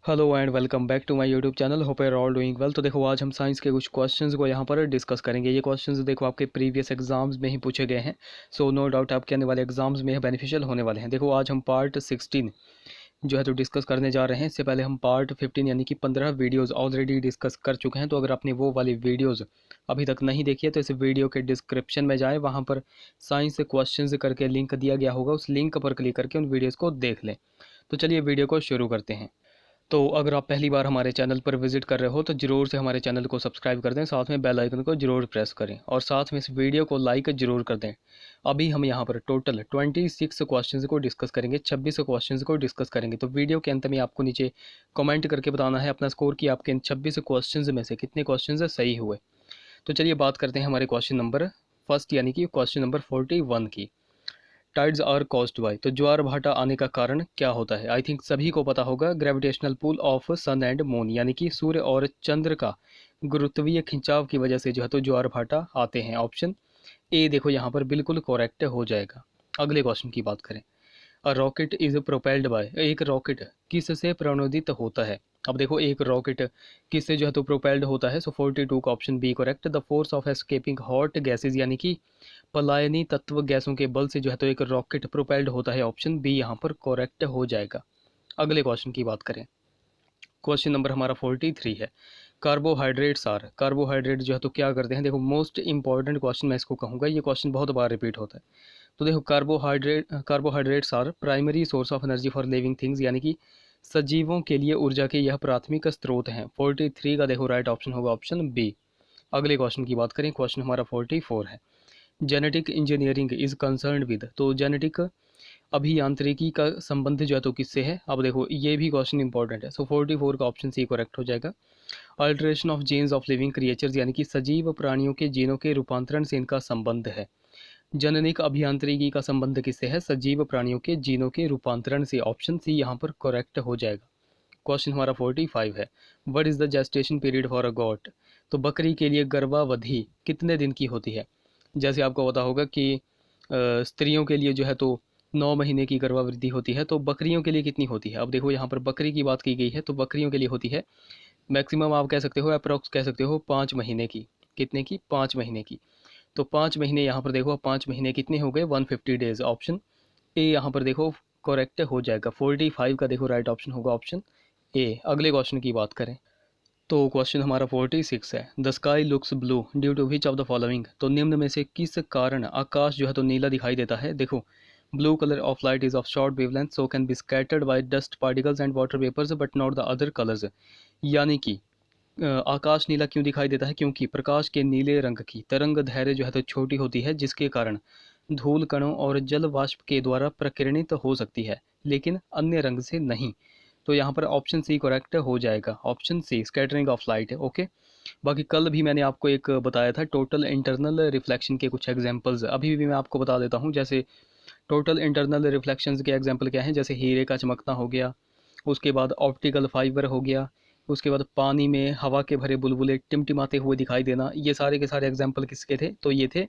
Hello and welcome back to my YouTube channel. Hope you are all doing well. तो देखो आज हम science के कुछ क्वेश्चंस को यहाँ पर डिस्कस करेंगे। ये क्वेश्चंस देखो आपके प्रीवियस एग्जाम्स में ही पूछे गए हैं, सो नो डाउट आपके आने वाले एग्जाम्स में बेनिफिशियल होने वाले हैं। देखो आज हम पार्ट 16 जो है तो डिस्कस करने जा रहे हैं। इससे पहले हम पार्ट 15 यानी कि 15 वीडियोज़ ऑलरेडी डिस्कस कर चुके हैं। तो अगर आपने वो वाली वीडियोज़ अभी तक नहीं देखी है तो इस वीडियो के डिस्क्रिप्शन में जाएँ, वहाँ पर साइंस क्वेश्चंस करके लिंक दिया गया होगा, उस लिंक पर क्लिक करके उन वीडियोज़ को देख लें। तो चलिए वीडियो को शुरू करते हैं। तो अगर आप पहली बार हमारे चैनल पर विजिट कर रहे हो तो ज़रूर से हमारे चैनल को सब्सक्राइब कर दें, साथ में बेल आइकन को ज़रूर प्रेस करें और साथ में इस वीडियो को लाइक ज़रूर कर दें। अभी हम यहाँ पर टोटल 26 क्वेश्चंस को डिस्कस करेंगे, 26 क्वेश्चंस को डिस्कस करेंगे। तो वीडियो के अंत में आपको नीचे कमेंट करके बताना है अपना स्कोर कि आपके इन 26 क्वेश्चंस में से कितने क्वेश्चन सही हुए। तो चलिए बात करते हैं हमारे क्वेश्चन नंबर फर्स्ट यानी कि क्वेश्चन नंबर 41 की। टाइड्स आर कॉज्ड बाय, तो ज्वार भाटा आने का कारण क्या होता है? आई थिंक सभी को पता होगा, gravitational pull of sun and moon, यानी कि सूर्य और चंद्र का गुरुत्वीय खिंचाव की वजह से जो है तो ज्वार भाटा आते हैं। ऑप्शन ए देखो यहाँ पर बिल्कुल करेक्ट हो जाएगा। अगले क्वेश्चन की बात करें। A rocket is propelled by, एक रॉकेट किससे प्रणोदित होता है? अब देखो एक रॉकेट किससे जो है तो प्रोपेल्ड होता है। सो 42 का option B correct. The force of escaping hot gases, यानी कि पलायनी तत्व गैसों के बल से जो है तो एक रॉकेट प्रोपेल्ड होता है। ऑप्शन बी यहाँ पर करेक्ट हो जाएगा। अगले क्वेश्चन की बात करें। क्वेश्चन नंबर हमारा 43 है। कार्बोहाइड्रेट्स आर, कार्बोहाइड्रेट जो है तो क्या करते हैं? देखो मोस्ट इंपॉर्टेंट क्वेश्चन मैं इसको कहूँगा, ये क्वेश्चन बहुत बार रिपीट होता है। तो देखो carbohydrates are primary source of energy for living things, यानी कि सजीवों के लिए ऊर्जा के यह प्राथमिक स्रोत हैं। 43 का देखो राइट ऑप्शन होगा ऑप्शन बी। अगले क्वेश्चन की बात करें, क्वेश्चन हमारा 44 है। Genetic engineering is concerned with, तो जेनेटिक अभियांत्रिकी का संबंध जो है तो किससे है? अब देखो ये भी क्वेश्चन इंपॉर्टेंट है। सो 44 का ऑप्शन सी करेक्ट हो जाएगा। Alteration of jeans of living creatures, यानी कि सजीव प्राणियों के जीनों के रूपांतरण से इनका संबंध है। जननिक अभियांत्रिकी का संबंध किससे है? सजीव प्राणियों के जीनों के रूपांतरण से। ऑप्शन सी यहाँ पर करेक्ट हो जाएगा। क्वेश्चन हमारा 45 है। What is the gestation period for a got, तो बकरी के लिए गर्भावधि कितने दिन की होती है? जैसे आपको पता होगा कि स्त्रियों के लिए जो है तो 9 महीने की गर्भावधि होती है, तो बकरियों के लिए कितनी होती है? अब देखो यहाँ पर बकरी की बात की गई है, तो बकरियों के लिए होती है मैक्सिमम, आप कह सकते हो अप्रोक्स कह सकते हो 5 महीने की। कितने की? 5 महीने की। तो 5 महीने यहाँ पर देखो, 5 महीने कितने हो गए? 150 डेज। ऑप्शन ए यहाँ पर देखो करेक्ट हो जाएगा। 45 का देखो राइट ऑप्शन होगा ऑप्शन ए। अगले क्वेश्चन की बात करें तो क्वेश्चन हमारा 46 है। The sky looks blue due to which of the following, तो निम्न में से किस कारण आकाश जो है तो नीला दिखाई देता है? देखो blue colour of light is of short wavelength so can be scattered by dust particles and water vapours but not the other colours, यानी कि आकाश नीला क्यों दिखाई देता है? क्योंकि प्रकाश के नीले रंग की तरंग दैर्घ्य जो है तो छोटी होती है, जिसके कारण धूल कणों और जल वाष्प के द्वारा प्रकीर्णित हो सकती है, लेकिन अन्य रंग से नहीं। तो यहाँ पर ऑप्शन सी करेक्ट हो जाएगा। Option C scattering of light है। ओके, बाकी कल भी मैंने आपको एक बताया था टोटल इंटरनल रिफ्लेक्शन के कुछ एग्जांपल्स, अभी भी मैं आपको बता देता हूँ। जैसे टोटल इंटरनल रिफ्लेक्शंस के एग्जांपल क्या हैं? जैसे हीरे का चमकना हो गया, उसके बाद ऑप्टिकल फाइबर हो गया, उसके बाद पानी में हवा के भरे बुलबुले टिमटिमाते हुए दिखाई देना। ये सारे के सारे एग्जांपल किसके थे? तो ये थे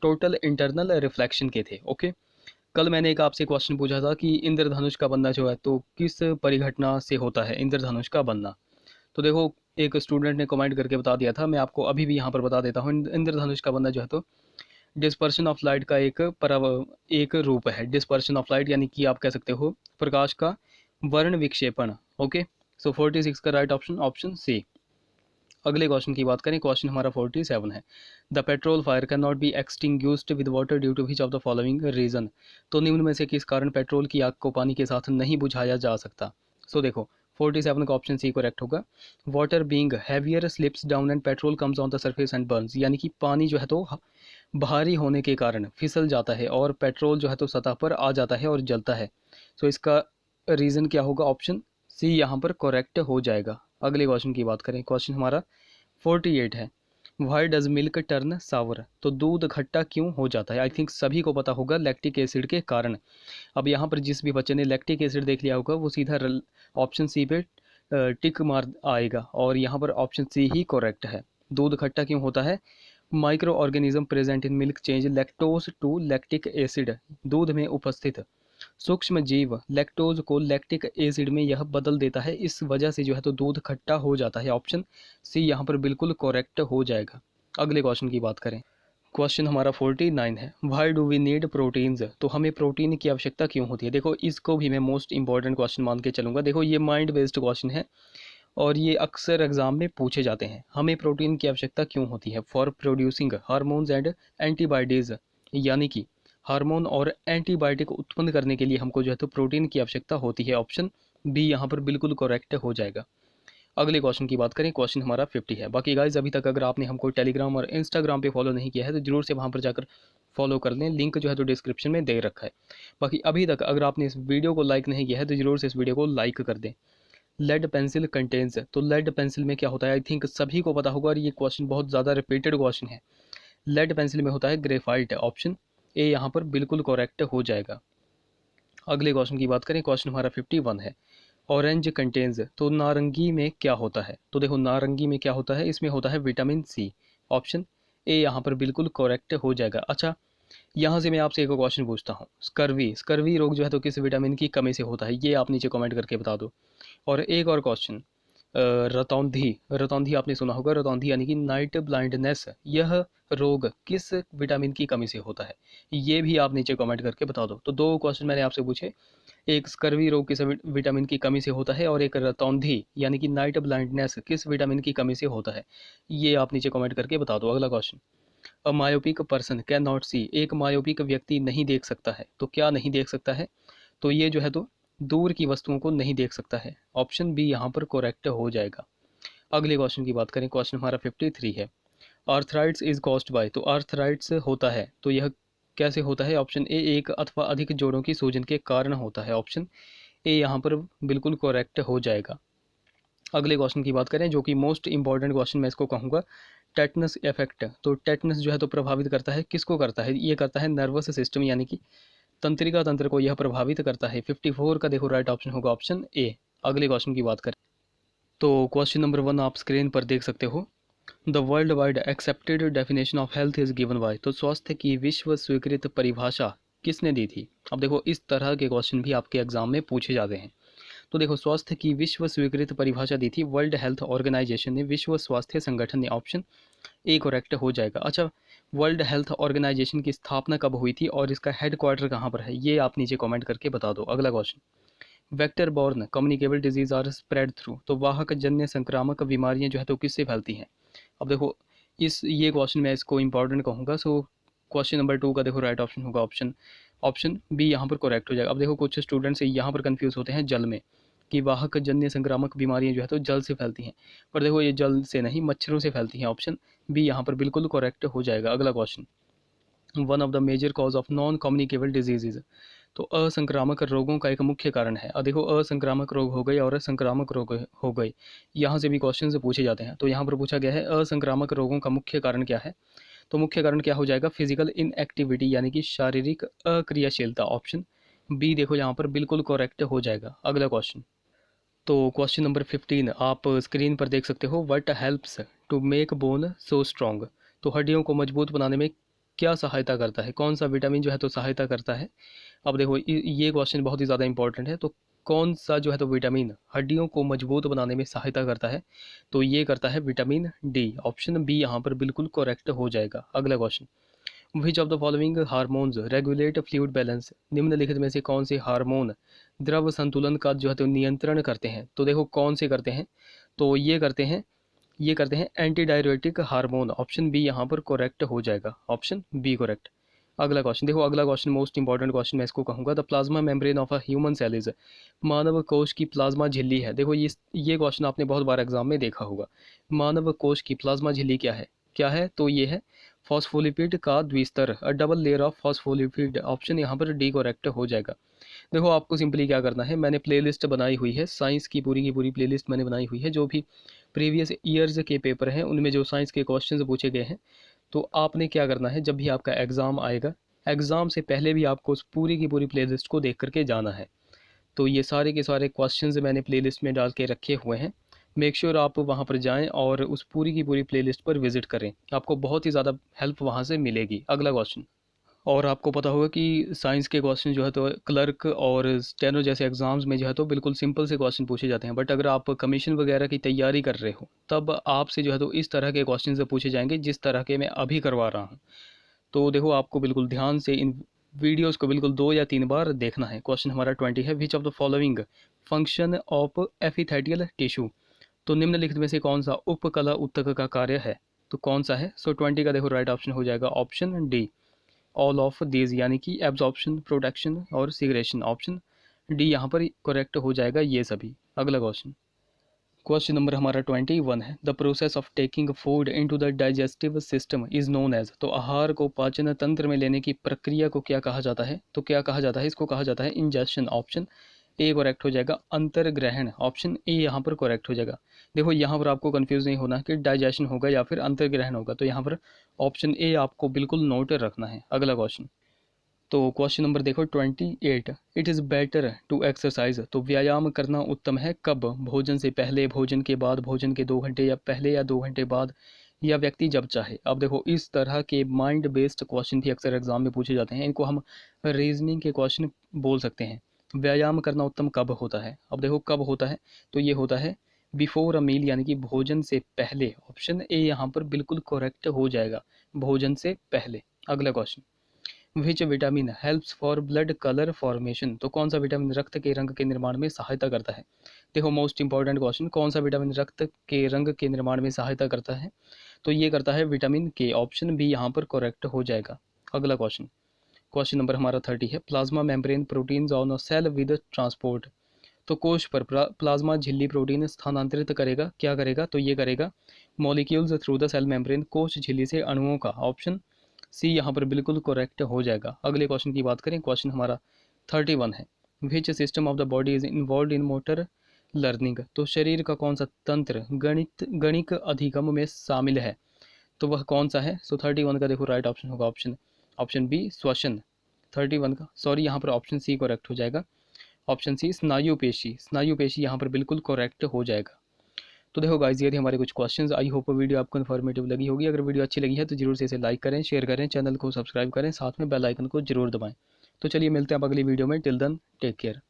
टोटल इंटरनल रिफ्लेक्शन के थे। ओके, कल मैंने एक आपसे क्वेश्चन पूछा था कि इंद्रधनुष का बनना जो है तो किस परिघटना से होता है इंद्रधनुष का बनना? तो देखो एक स्टूडेंट ने कमेंट करके बता दिया था, मैं आपको अभी भी यहाँ पर बता देता हूँ। इंद्रधनुष का बनना जो है तो डिस्पर्शन ऑफ लाइट का एक रूप है। डिस्पर्शन ऑफ लाइट यानी कि आप कह सकते हो प्रकाश का वर्ण विक्षेपण। ओके, सो 46 का राइट ऑप्शन ऑप्शन सी। अगले क्वेश्चन की बात करें, क्वेश्चन हमारा 47 है। The petrol fire can not be extinguished with water due to which of the following reason, तो निम्न में से किस कारण पेट्रोल की आग को पानी के साथ नहीं बुझाया जा सकता? सो देखो 47 का ऑप्शन सी करेक्ट होगा। Water being heavier slips down and petrol comes on the surface and Burns, यानी कि पानी जो है तो भारी होने के कारण फिसल जाता है और पेट्रोल जो है तो सतह पर आ जाता है और जलता है। सो इसका रीज़न क्या होगा? ऑप्शन सी यहाँ पर करेक्ट हो जाएगा। अगले क्वेश्चन की बात करें, क्वेश्चन हमारा 48 है। वाई डज मिल्क टर्न सावर, तो दूध खट्टा क्यों हो जाता है? आई थिंक सभी को पता होगा लैक्टिक एसिड के कारण। अब यहाँ पर जिस भी बच्चे ने लैक्टिक एसिड देख लिया होगा वो सीधा ऑप्शन सी पे टिक मार आएगा और यहाँ पर ऑप्शन सी ही करेक्ट है। दूध खट्टा क्यों होता है? Micro organism present in milk change lactose to lactic acid, दूध में उपस्थित सूक्ष्म जीव लैक्टोज को लैक्टिक एसिड में यह बदल देता है, इस वजह से जो है तो दूध खट्टा हो जाता है। ऑप्शन सी यहाँ पर बिल्कुल करेक्ट हो जाएगा। अगले क्वेश्चन की बात करें, क्वेश्चन हमारा 49 है, why do we need proteins, तो हमें प्रोटीन की आवश्यकता क्यों होती है। देखो इसको भी मैं मोस्ट इंपॉर्टेंट क्वेश्चन मान के चलूँगा। देखो ये माइंड बेस्ड क्वेश्चन है और ये अक्सर एग्जाम में पूछे जाते हैं। हमें प्रोटीन की आवश्यकता क्यों होती है, for producing hormones and antibodies, यानी कि हार्मोन और एंटीबायोटिक उत्पन्न करने के लिए हमको जो है तो प्रोटीन की आवश्यकता होती है। ऑप्शन बी यहाँ पर बिल्कुल करेक्ट हो जाएगा। अगले क्वेश्चन की बात करें, क्वेश्चन हमारा 50 है। बाकी गाइज अभी तक अगर आपने हमको टेलीग्राम और इंस्टाग्राम पे फॉलो नहीं किया है तो जरूर से वहाँ पर जाकर फॉलो कर लें, लिंक जो है तो डिस्क्रिप्शन में दे रखा है। बाकी अभी तक अगर आपने इस वीडियो को लाइक नहीं किया है तो जरूर से इस वीडियो को लाइक कर दें। लेड पेंसिल कंटेन्स, तो लेड पेंसिल में क्या होता है, आई थिंक सभी को पता होगा और ये क्वेश्चन बहुत ज़्यादा रिपीटेड क्वेश्चन है। लेड पेंसिल में होता है ग्रेफाइट। ऑप्शन ए यहाँ पर बिल्कुल करेक्ट हो जाएगा। अगले क्वेश्चन की बात करें, क्वेश्चन हमारा 51 है, ऑरेंज कंटेन्स, तो नारंगी में क्या होता है। तो देखो नारंगी में क्या होता है, इसमें होता है विटामिन सी। ऑप्शन ए यहाँ पर बिल्कुल करेक्ट हो जाएगा। अच्छा यहाँ से मैं आपसे एक क्वेश्चन पूछता हूँ, स्कर्वी स्कर्वी रोग जो है तो किस विटामिन की कमी से होता है, ये आप नीचे कमेंट करके बता दो। और एक और क्वेश्चन, रतौंधी रतौंधी आपने सुना होगा, रतौंधी यानी कि नाइट ब्लाइंडनेस, यह रोग किस विटामिन की कमी से होता है, ये भी आप नीचे कमेंट करके बता दो। तो दो क्वेश्चन मैंने आपसे पूछे, एक स्कर्वी रोग किस विटामिन की कमी से होता है और एक रतौंधी यानी कि नाइट ब्लाइंडनेस किस विटामिन की कमी से होता है, ये आप नीचे कमेंट करके बता दो। अगला question, a myopic person can not see, एक मायोपिक व्यक्ति नहीं देख सकता है, तो क्या नहीं देख सकता है, तो ये जो है तो दूर की वस्तुओं को नहीं देख सकता है। ऑप्शन बी यहाँ पर करेक्ट हो जाएगा। अगले क्वेश्चन की बात करें, क्वेश्चन हमारा 53 है, आर्थराइट्स इज कॉज्ड बाय, तो आर्थराइट्स होता है तो यह कैसे होता है। ऑप्शन ए एक अथवा अधिक जोड़ों की सूजन के कारण होता है। ऑप्शन ए यहाँ पर बिल्कुल करेक्ट हो जाएगा। अगले क्वेश्चन की बात करें जो कि मोस्ट इंपॉर्टेंट क्वेश्चन मैं इसको कहूँगा, टेटनस इफेक्ट, तो टेटनस जो है तो प्रभावित करता है, किसको करता है, ये करता है नर्वस सिस्टम यानी कि तंत्रिका तंत्र को यह प्रभावित करता है। 54 का देखो राइट ऑप्शन होगा ऑप्शन ए। अगले क्वेश्चन की बात करें तो क्वेश्चन नंबर 1 आप स्क्रीन पर देख सकते हो, the world wide accepted definition of health is given by, तो स्वास्थ्य की विश्व स्वीकृत परिभाषा किसने दी थी। अब देखो इस तरह के क्वेश्चन भी आपके एग्जाम में पूछे जाते हैं। तो देखो स्वास्थ्य की विश्व स्वीकृत परिभाषा दी थी वर्ल्ड हेल्थ ऑर्गेनाइजेशन ने, विश्व स्वास्थ्य संगठन ने। ऑप्शन ए करेक्ट हो जाएगा। अच्छा वर्ल्ड हेल्थ ऑर्गेनाइजेशन की स्थापना कब हुई थी और इसका हेडक्वार्टर कहाँ पर है, ये आप नीचे कमेंट करके बता दो। अगला question, vector borne communicable disease are spread through, तो वाहक जन्य संक्रामक बीमारियां जो है तो किससे फैलती हैं। अब देखो ये क्वेश्चन मैं इसको इंपॉर्टेंट कहूँगा। सो क्वेश्चन नंबर 2 का देखो राइट ऑप्शन होगा ऑप्शन ऑप्शन बी यहाँ पर करेक्ट हो जाएगा। अब देखो कुछ स्टूडेंट्स यहाँ पर कंफ्यूज होते हैं जल में, कि वाहक जन्य संक्रामक बीमारियां जो है तो जल से फैलती हैं, पर देखो ये जल से नहीं मच्छरों से फैलती हैं। ऑप्शन बी यहाँ पर बिल्कुल करेक्ट हो जाएगा। अगला question, one of the major cause of non communicable diseases, तो असंक्रामक रोगों का एक मुख्य कारण है। देखो असंक्रामक रोग हो गए और संक्रामक रोग हो गए, यहाँ से भी क्वेश्चन से पूछे जाते हैं। तो यहाँ पर पूछा गया है असंक्रामक रोगों का मुख्य कारण क्या है, तो मुख्य कारण क्या हो जाएगा, फिजिकल इनएक्टिविटी यानी कि शारीरिक अक्रियाशीलता। ऑप्शन बी देखो यहाँ पर बिल्कुल करेक्ट हो जाएगा। अगला क्वेश्चन, तो क्वेश्चन नंबर 15 आप स्क्रीन पर देख सकते हो, what helps to make bone so strong, तो हड्डियों को मजबूत बनाने में क्या सहायता करता है, कौन सा विटामिन जो है तो सहायता करता है। अब देखो ये क्वेश्चन बहुत ही ज़्यादा इंपॉर्टेंट है, तो कौन सा जो है तो विटामिन हड्डियों को मजबूत बनाने में सहायता करता है, तो ये करता है विटामिन डी। ऑप्शन बी यहाँ पर बिल्कुल करेक्ट हो जाएगा। अगला question, which of the following hormones regulate fluid balance, निम्नलिखित में से कौन से हार्मोन द्रव संतुलन का जो है तो नियंत्रण करते हैं। तो देखो कौन से करते हैं, तो ये करते हैं anti diuretic hormone. Option B यहाँ पर करेक्ट हो जाएगा। Option B correct. अगला क्वेश्चन देखो, अगला क्वेश्चन मोस्ट इंपॉर्टेंट क्वेश्चन मैं इसको कहूँगा, the plasma membrane of a human cell is, मानव कोश की प्लाज्मा झिल्ली है। देखो ये क्वेश्चन आपने बहुत बार एग्जाम में देखा होगा, मानव कोश की प्लाज्मा झिल्ली क्या है, तो ये है फॉस्फोलिपिड का द्विस्तर, a double layer of phospholipid. Option यहाँ पर डी करेक्ट हो जाएगा। देखो आपको सिंपली क्या करना है, मैंने प्लेलिस्ट बनाई हुई है साइंस की पूरी प्लेलिस्ट मैंने बनाई हुई है, जो भी प्रीवियस ईयर्स के पेपर हैं उनमें जो साइंस के क्वेश्चंस पूछे गए हैं। तो आपने क्या करना है, जब भी आपका एग्ज़ाम आएगा, एग्ज़ाम से पहले भी आपको उस पूरी की पूरी प्लेलिस्ट को देख करके जाना है। तो ये सारे के सारे क्वेश्चंस मैंने प्लेलिस्ट में डाल के रखे हुए हैं, मेक श्योर आप वहाँ पर जाएं और उस पूरी की पूरी प्लेलिस्ट पर विजिट करें, आपको बहुत ही ज़्यादा हेल्प वहाँ से मिलेगी। अगला क्वेश्चन, और आपको पता होगा कि साइंस के क्वेश्चन जो है तो क्लर्क और स्टेनो जैसे एग्ज़ाम्स में जो है तो बिल्कुल सिंपल से क्वेश्चन पूछे जाते हैं, बट अगर आप कमीशन वगैरह की तैयारी कर रहे हो तब आपसे जो है तो इस तरह के क्वेश्चन से पूछे जाएंगे जिस तरह के मैं अभी करवा रहा हूँ। तो देखो आपको बिल्कुल ध्यान से इन वीडियोज़ को बिल्कुल 2 या 3 बार देखना है। क्वेश्चन हमारा 20 है, विच of the following function of epithelial tissue. तो निम्नलिखित में से कौन सा उपकला ऊतक का कार्य है, तो कौन सा है। सो 20 का देखो राइट ऑप्शन हो जाएगा option D, all of these, यानी कि एब्जॉर्प्शन, प्रोटेक्शन और सिग्रेशन। ऑप्शन डी यहाँ पर करेक्ट हो जाएगा ये सभी। अगला क्वेश्चन नंबर हमारा 21 है, the process of taking food into the digestive system is known as. तो आहार को पाचन तंत्र में लेने की प्रक्रिया को क्या कहा जाता है, तो क्या कहा जाता है, इसको कहा जाता है इंजेशन। ऑप्शन ए करेक्ट हो जाएगा, अंतर्ग्रहण। ऑप्शन ए यहाँ पर करेक्ट हो जाएगा। देखो यहाँ पर आपको कंफ्यूज नहीं होना कि डाइजेशन होगा या फिर अंतर्ग्रहण होगा, तो यहाँ पर ऑप्शन ए आपको बिल्कुल नोट रखना है। अगला क्वेश्चन, तो क्वेश्चन नंबर देखो 28, it is better to exercise. तो व्यायाम करना उत्तम है कब, भोजन से पहले, भोजन के बाद, भोजन के 2 घंटे या पहले या 2 घंटे बाद, या व्यक्ति जब चाहे। अब देखो इस तरह के माइंड बेस्ड क्वेश्चन भी अक्सर एग्जाम में पूछे जाते हैं, इनको हम रीजनिंग के क्वेश्चन बोल सकते हैं। व्यायाम करना उत्तम कब होता है, अब देखो कब होता है, तो ये होता है बिफोर अ मील, यानी कि भोजन से पहले। ऑप्शन ए यहाँ पर बिल्कुल करेक्ट हो जाएगा, भोजन से पहले। अगला question, which vitamin helps for blood colour formation. तो कौन सा विटामिन रक्त के रंग के निर्माण में सहायता करता है। देखो मोस्ट इंपॉर्टेंट क्वेश्चन, कौन सा विटामिन रक्त के रंग के निर्माण में सहायता करता है, तो ये करता है विटामिन के। ऑप्शन बी यहाँ पर करेक्ट हो जाएगा। अगला क्वेश्चन, क्वेश्चन नंबर हमारा 30 है, plasma membrane proteins on a cell with transport. तो कोश पर प्लाज्मा झिल्ली प्रोटीन स्थानांतरित करेगा, क्या करेगा, तो ये करेगा molecules through the cell membrane, कोश झिल्ली से अणुओं का। ऑप्शन सी यहाँ पर बिल्कुल करेक्ट हो जाएगा। अगले क्वेश्चन की बात करें, क्वेश्चन हमारा 31 है, which system of the body is involve in motor learning. तो शरीर का कौन सा तंत्र गणिक अधिगम में शामिल है, तो वह कौन सा है। सो 31 का देखो राइट ऑप्शन होगा ऑप्शन ऑप्शन बी, श्वसन। 31 का सॉरी यहाँ पर ऑप्शन सी करेक्ट हो जाएगा, ऑप्शन सी स्नायु पेशी। स्नायु पेशी यहाँ पर बिल्कुल करेक्ट हो जाएगा। तो देखो गाइस, ये थे हमारे कुछ क्वेश्चंस। आई होप वीडियो आपको इन्फॉर्मेटिव लगी होगी। अगर वीडियो अच्छी लगी है तो जरूर से इसे लाइक करें, शेयर करें, चैनल को सब्सक्राइब करें, साथ में बेल आइकन को जरूर दबाएं। तो चलिए मिलते हैं आप अगली वीडियो में। Till then take care.